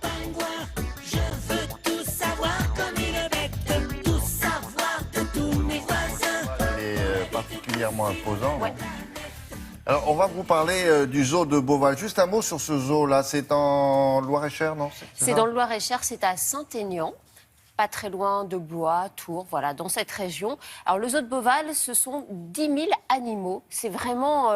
pingouin. Je veux tout savoir comme il est bête, tout savoir de tous mes voisins. Il est particulièrement imposant. Ouais. Alors, on va vous parler du zoo de Beauval. Juste un mot sur ce zoo-là. C'est en Loir-et-Cher, non? C'est dans le Loir-et-Cher, c'est à Saint-Aignan. Pas très loin de Blois, Tours, voilà, dans cette région. Alors, le zoo de Beauval, ce sont 10 000 animaux. C'est vraiment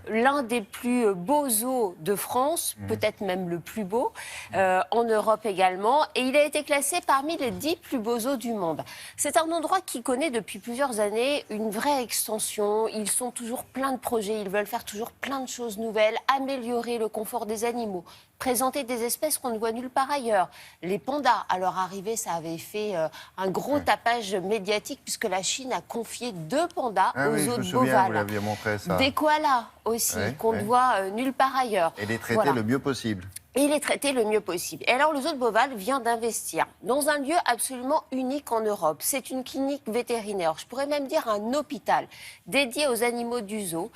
l'un des plus beaux zoos de France, peut-être même le plus beau, en Europe également. Et il a été classé parmi les 10 plus beaux zoos du monde. C'est un endroit qui connaît depuis plusieurs années une vraie extension. Ils sont toujours plein de projets, ils veulent faire toujours plein de choses nouvelles, améliorer le confort des animaux, présenter des espèces qu'on ne voit nulle part ailleurs. Les pandas, à leur arrivée, ça avait fait un gros tapage médiatique puisque la Chine a confié 2 pandas aux Oui, zoo je me de souviens, vous Beauval. l'aviez montré ça. Des koalas aussi, qu'on ne voit nulle part ailleurs. Et les traiter Voilà. le mieux possible. Et les traiter le mieux possible. Et alors, le zoo de Beauval vient d'investir dans un lieu absolument unique en Europe. C'est une clinique vétérinaire, je pourrais même dire un hôpital dédié aux animaux du zoo.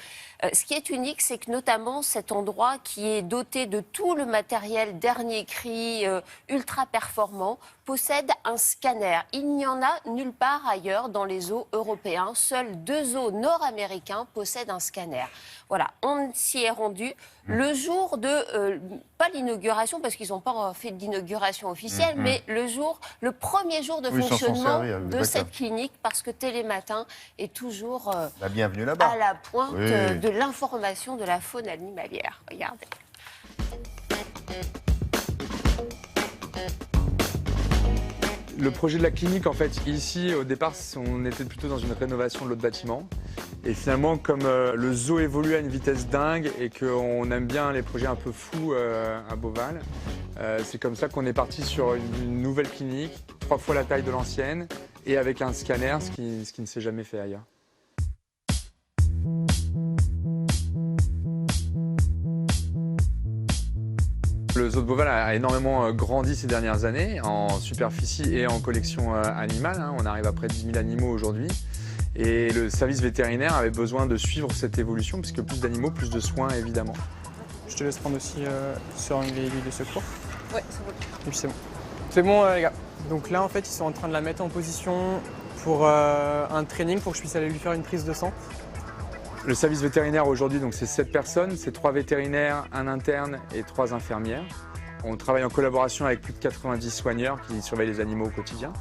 Ce qui est unique, c'est que notamment cet endroit qui est doté de tout le matériel dernier cri, ultra performant, possède un scanner. Il n'y en a nulle part ailleurs dans les zoos européens. Seuls 2 zoos nord-américains possèdent un scanner. Voilà, on s'y est rendu le jour de, pas l'inauguration, parce qu'ils n'ont pas fait d'inauguration officielle, mais le premier jour de Oui, ils s'en sont fonctionnement servis, de d'accord. cette clinique, parce que Télématin est toujours La bienvenue là-bas. à la pointe Oui. de l'information de la faune animalière. Regardez. Le projet de la clinique, en fait, ici, au départ, on était plutôt dans une rénovation de l'autre bâtiment. Et finalement, comme le zoo évolue à une vitesse dingue et qu'on aime bien les projets un peu fous à Beauval, c'est comme ça qu'on est parti sur une nouvelle clinique, 3 fois la taille de l'ancienne, et avec un scanner, ce qui ne s'est jamais fait ailleurs. Le zoo de Beauval a énormément grandi ces dernières années, en superficie et en collection animale. On arrive à près de 10 000 animaux aujourd'hui. Et le service vétérinaire avait besoin de suivre cette évolution, puisque plus d'animaux, plus de soins, évidemment. Je te laisse prendre aussi sur les aiguilles de secours. Ouais, c'est bon. Et puis c'est bon. C'est bon les gars. Donc là en fait ils sont en train de la mettre en position pour un training pour que je puisse aller lui faire une prise de sang. Le service vétérinaire aujourd'hui, donc c'est 7 personnes, c'est 3 vétérinaires, un interne et 3 infirmières. On travaille en collaboration avec plus de 90 soigneurs qui surveillent les animaux au quotidien.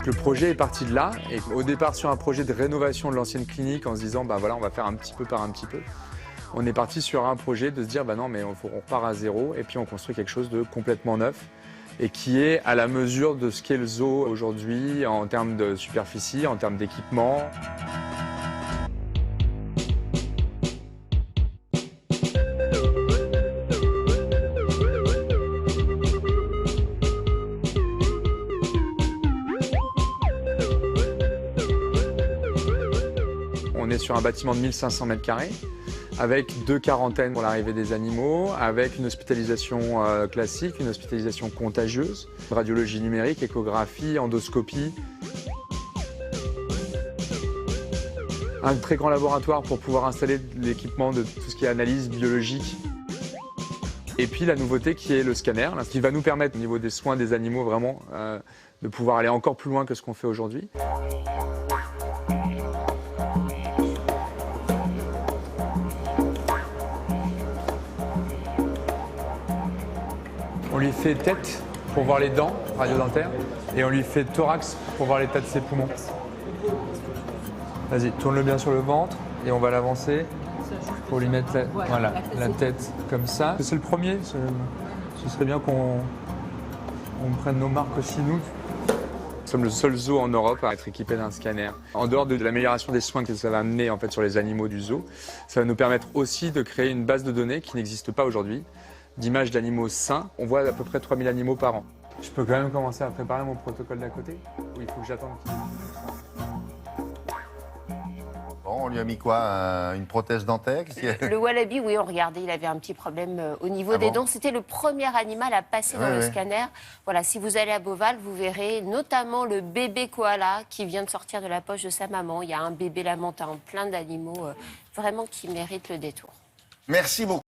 Le projet est parti de là, et au départ sur un projet de rénovation de l'ancienne clinique en se disant bah voilà, on va faire un petit peu par un petit peu. On est parti sur un projet de se dire bah non mais on repart à zéro et puis on construit quelque chose de complètement neuf et qui est à la mesure de ce qu'est le zoo aujourd'hui en termes de superficie, en termes d'équipement. On est sur un bâtiment de 1500 mètres carrés, avec 2 quarantaines pour l'arrivée des animaux, avec une hospitalisation classique, une hospitalisation contagieuse, radiologie numérique, échographie, endoscopie. Un très grand laboratoire pour pouvoir installer l'équipement de tout ce qui est analyse biologique. Et puis la nouveauté qui est le scanner, ce qui va nous permettre au niveau des soins des animaux vraiment de pouvoir aller encore plus loin que ce qu'on fait aujourd'hui. On lui fait tête pour voir les dents, radio-dentaire, et on lui fait thorax pour voir l'état de ses poumons. Vas-y, tourne-le bien sur le ventre et on va l'avancer pour lui mettre la tête comme ça. C'est le premier, ce serait bien qu'on prenne nos marques aussi, nous. Nous sommes le seul zoo en Europe à être équipé d'un scanner. En dehors de l'amélioration des soins que ça va amener en fait, sur les animaux du zoo, ça va nous permettre aussi de créer une base de données qui n'existe pas aujourd'hui, d'images d'animaux sains. On voit à peu près 3000 animaux par an. Je peux quand même commencer à préparer mon protocole d'à côté ou il faut que j'attende qu'il... Bon, on lui a mis quoi? Une prothèse dentaire? Le wallaby, oui, on regardait, il avait un petit problème au niveau des dents. C'était le premier animal à passer dans le scanner. Voilà, si vous allez à Beauval, vous verrez notamment le bébé koala qui vient de sortir de la poche de sa maman. Il y a un bébé lamentin, plein d'animaux vraiment qui méritent le détour. Merci beaucoup.